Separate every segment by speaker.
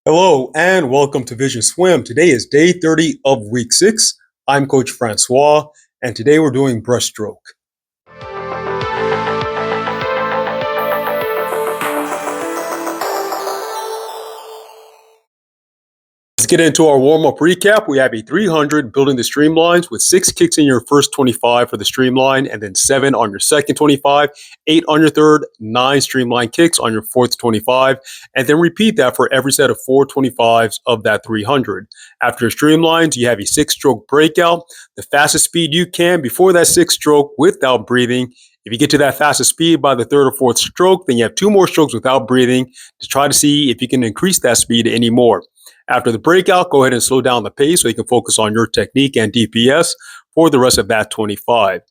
Speaker 1: Hello and welcome to Vision Swim. Today is day 30 of week 6. I'm Coach Francois, and today we're doing breaststroke. Let's get into our warm-up recap. We have a 300 building the streamlines with 6 kicks in your first 25 for the streamline, and then 7 on your second 25, 8 on your third, 9 streamline kicks on your fourth 25, and then repeat that for every set of 4 25s of that 300. After streamlines, you have a 6-stroke breakout, the fastest speed you can before that 6th stroke without breathing. If you get to that fastest speed by the 3rd or 4th stroke, then you have 2 more strokes without breathing to try to see if you can increase that speed anymore. After the breakout, go ahead and slow down the pace so you can focus on your technique and DPS for the rest of that 25.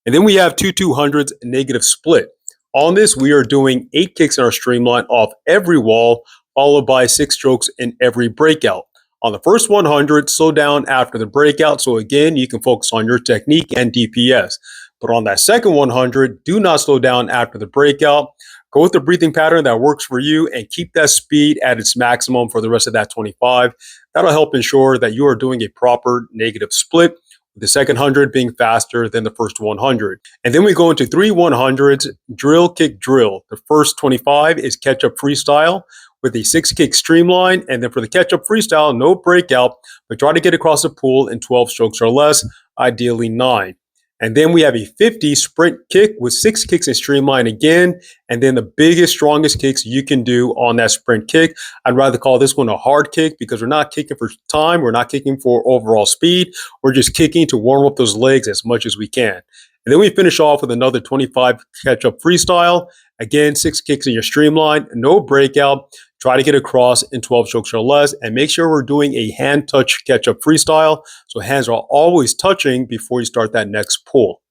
Speaker 1: And then we have 200s negative split. On this, we are doing 8 kicks in our streamline off every wall, followed by 6 strokes in every breakout. On the first 100, slow down after the breakout, so again, you can focus on your technique and DPS. But on that second 100, do not slow down after the breakout. Go with the breathing pattern that works for you and keep that speed at its maximum for the rest of that 25. That'll help ensure that you are doing a proper negative split, with the second 100 being faster than the first 100. And then we go into 3 100s, drill, kick, drill. The first 25 is catch-up freestyle with a 6-kick streamline. And then for the catch-up freestyle, no breakout, but try to get across the pool in 12 strokes or less, ideally 9. And then we have a 50 sprint kick with 6 kicks in streamline again. And then the biggest, strongest kicks you can do on that sprint kick. I'd rather call this one a hard kick because we're not kicking for time. We're not kicking for overall speed. We're just kicking to warm up those legs as much as we can. And then we finish off with another 25 catch-up freestyle. Again, 6 kicks in your streamline, no breakout. Try to get across in 12 strokes or less, and make sure we're doing a hand touch catch-up freestyle. So hands are always touching before you start that next pull.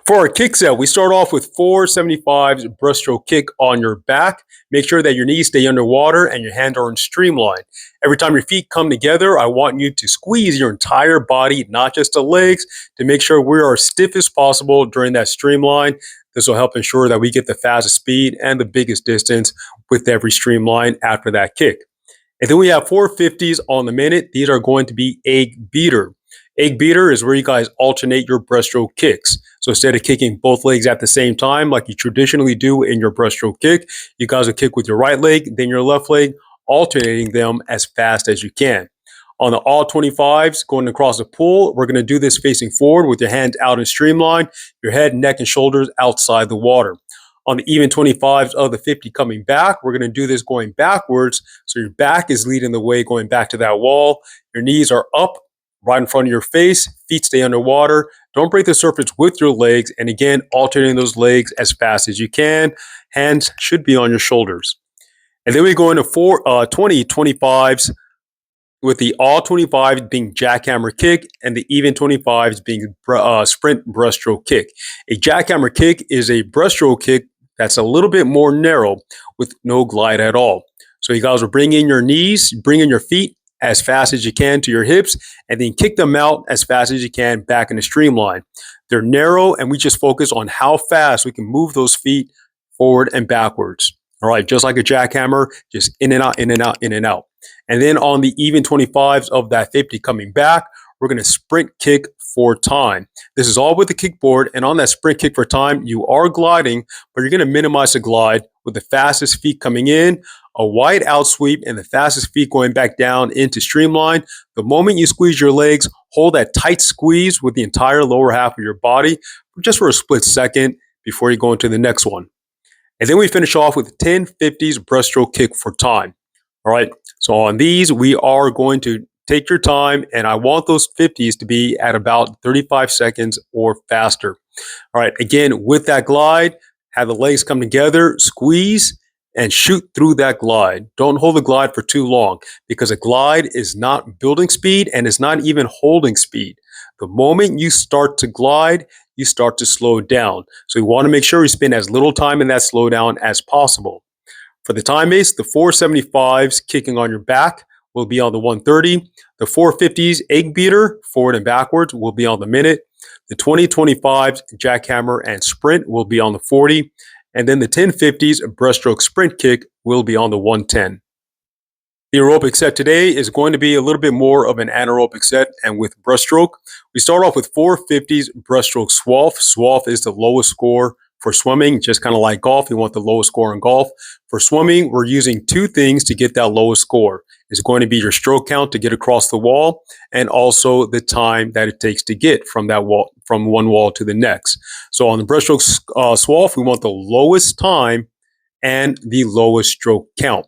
Speaker 1: For our kick set, we start off with 475s breaststroke kick on your back. Make sure that your knees stay underwater and your hands are in streamline. Every time your feet come together, I want you to squeeze your entire body, not just the legs, to make sure we are as stiff as possible during that streamline. This will help ensure that we get the fastest speed and the biggest distance with every streamline after that kick. And then we have 450s on the minute. These are going to be egg beater. Egg beater is where you guys alternate your breaststroke kicks. So instead of kicking both legs at the same time, like you traditionally do in your breaststroke kick, you guys will kick with your right leg, then your left leg, alternating them as fast as you can. On the all 25s, going across the pool, we're going to do this facing forward with your hands out in streamline, your head, neck, and shoulders outside the water. On the even 25s of the 50 coming back, we're going to do this going backwards. So your back is leading the way going back to that wall. Your knees are up right in front of your face. Feet stay underwater. Don't break the surface with your legs. And again, alternating those legs as fast as you can. Hands should be on your shoulders. And then we go into 20 25s with the all 25s being jackhammer kick and the even 25s being sprint breaststroke kick. A jackhammer kick is a breaststroke kick that's a little bit more narrow with no glide at all. So you guys will bring in your knees, bring in your feet as fast as you can to your hips, and then kick them out as fast as you can back in the streamline. They're narrow, and we just focus on how fast we can move those feet forward and backwards. All right, just like a jackhammer, just in and out, in and out, in and out. And then on the even 25s of that 50 coming back, we're going to sprint kick for time. This is all with the kickboard, and on that sprint kick for time, you are gliding, but you're going to minimize the glide with the fastest feet coming in, a wide out sweep, and the fastest feet going back down into streamline. The moment you squeeze your legs, hold that tight squeeze with the entire lower half of your body just for a split second before you go into the next one. And then we finish off with 10 50s breaststroke kick for time. All right, so on these, we are going to take your time, and I want those 50s to be at about 35 seconds or faster. All right, again, with that glide, have the legs come together, squeeze, and shoot through that glide. Don't hold the glide for too long because a glide is not building speed and it's not even holding speed. The moment you start to glide, you start to slow down. So you want to make sure you spend as little time in that slowdown as possible. For the time base, the 475s kicking on your back will be on the 130. The 450s egg beater, forward and backwards, will be on the minute. The 2025s jackhammer and sprint will be on the 40. And then the 1050s breaststroke sprint kick will be on the 110. The aerobic set today is going to be a little bit more of an anaerobic set, and with breaststroke, we start off with 450s breaststroke swalf. Swalf is the lowest score for swimming, just kind of like golf. You want the lowest score in golf. For swimming, we're using two things to get that lowest score. It's going to be your stroke count to get across the wall, and also the time that it takes to get from that wall, from one wall to the next. So on the breaststroke swalf, we want the lowest time and the lowest stroke count.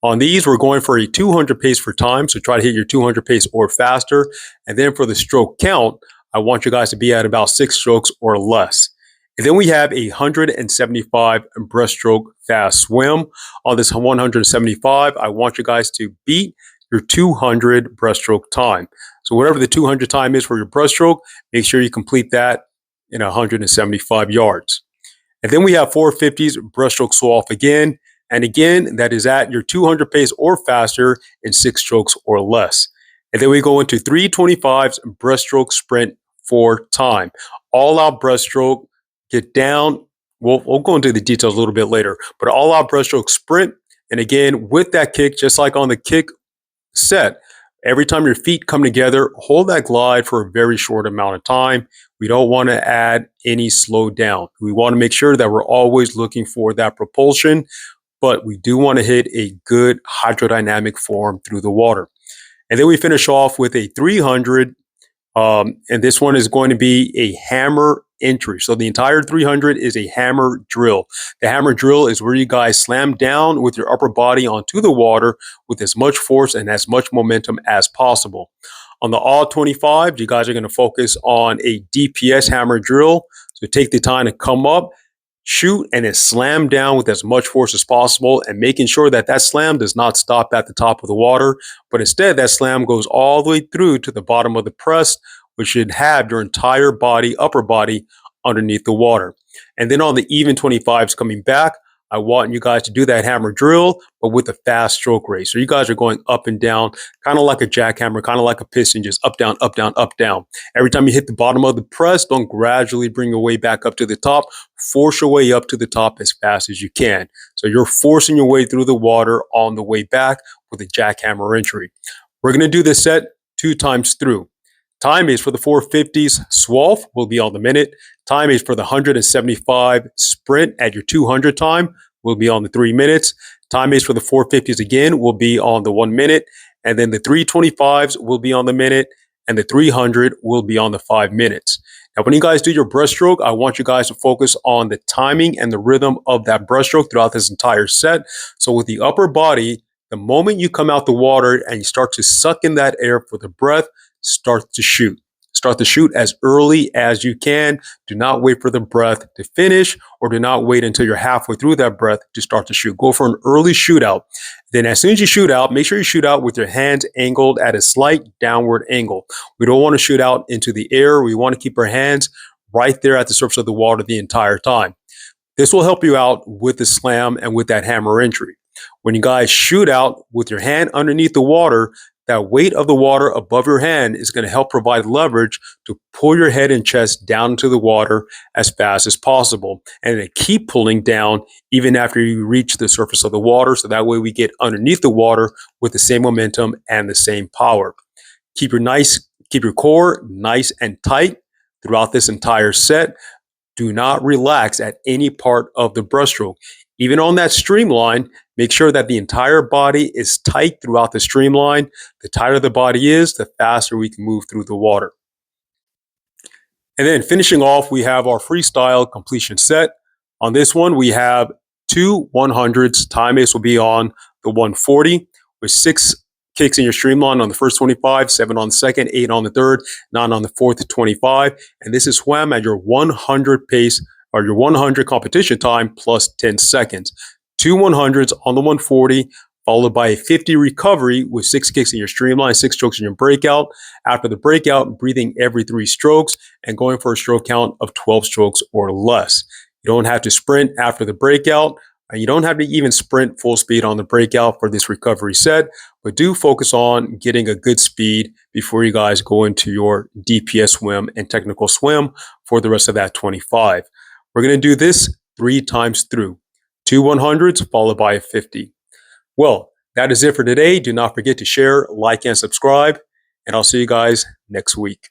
Speaker 1: On these, we're going for a 200 pace for time, so try to hit your 200 pace or faster. And then for the stroke count, I want you guys to be at about 6 strokes or less. And then we have a 175 breaststroke fast swim. On this 175, I want you guys to beat your 200 breaststroke time. So whatever the 200 time is for your breaststroke, make sure you complete that in 175 yards. And then we have 450s breaststroke swalf again. And again, that is at your 200 pace or faster in 6 strokes or less. And then we go into 325s breaststroke sprint for time. All out breaststroke, get down. We'll go into the details a little bit later, but all out breaststroke sprint. And again, with that kick, just like on the kick set, every time your feet come together, hold that glide for a very short amount of time. We don't want to add any slow down. We want to make sure that we're always looking for that propulsion, but we do want to hit a good hydrodynamic form through the water. And then we finish off with a 300, and this one is going to be a hammer entry. So the entire 300 is a hammer drill. The hammer drill is where you guys slam down with your upper body onto the water with as much force and as much momentum as possible. On the all 25, you guys are going to focus on a DPS hammer drill. So take the time to come up, shoot, and then slam down with as much force as possible, and making sure that that slam does not stop at the top of the water, but instead that slam goes all the way through to the bottom of the press, which should have your entire body, upper body, underneath the water. And then on the even 25s coming back, I want you guys to do that hammer drill, but with a fast stroke rate. So you guys are going up and down, kind of like a jackhammer, kind of like a piston, just up, down, up, down, up, down. Every time you hit the bottom of the press, don't gradually bring your way back up to the top. Force your way up to the top as fast as you can. So you're forcing your way through the water on the way back with a jackhammer entry. We're going to do this set 2 times through. Time is for the 450s swalf will be on the minute. Time is for the 175 sprint at your 200 time will be on the 3 minutes. Time is for the 450s again will be on the 1 minute. And then the 325s will be on the minute. And the 300 will be on the 5 minutes. Now, when you guys do your breaststroke, I want you guys to focus on the timing and the rhythm of that breaststroke throughout this entire set. So with the upper body, the moment you come out the water and you start to suck in that air for the breath, start to shoot. Start to shoot as early as you can. Do not wait for the breath to finish, or do not wait until you're halfway through that breath to start to shoot. Go for an early shootout. Then as soon as you shoot out, make sure you shoot out with your hands angled at a slight downward angle. We don't want to shoot out into the air. We want to keep our hands right there at the surface of the water the entire time. This will help you out with the slam and with that hammer entry. When you guys shoot out with your hand underneath the water, that weight of the water above your hand is going to help provide leverage to pull your head and chest down into the water as fast as possible. And then keep pulling down even after you reach the surface of the water. So that way we get underneath the water with the same momentum and the same power. Keep your core nice and tight throughout this entire set. Do not relax at any part of the breaststroke. Even on that streamline, make sure that the entire body is tight throughout the streamline. The tighter the body is, the faster we can move through the water. And then finishing off, we have our freestyle completion set. On this one, we have 2 100s. Time base will be on the 140 with 6 kicks in your streamline on the first 25, 7 on the second, 8 on the third, 9 on the fourth 25. And this is swam at your 100 pace or your 100 competition time plus 10 seconds. 2 100s on the 140, followed by a 50 recovery with 6 kicks in your streamline, 6 strokes in your breakout. After the breakout, breathing every 3 strokes and going for a stroke count of 12 strokes or less. You don't have to sprint after the breakout, and you don't have to even sprint full speed on the breakout for this recovery set, but do focus on getting a good speed before you guys go into your DPS swim and technical swim for the rest of that 25. We're going to do this 3 times through. 2 100s followed by a 50. Well, That is it for today. Do not forget to share, like, and subscribe, and I'll see you guys next week.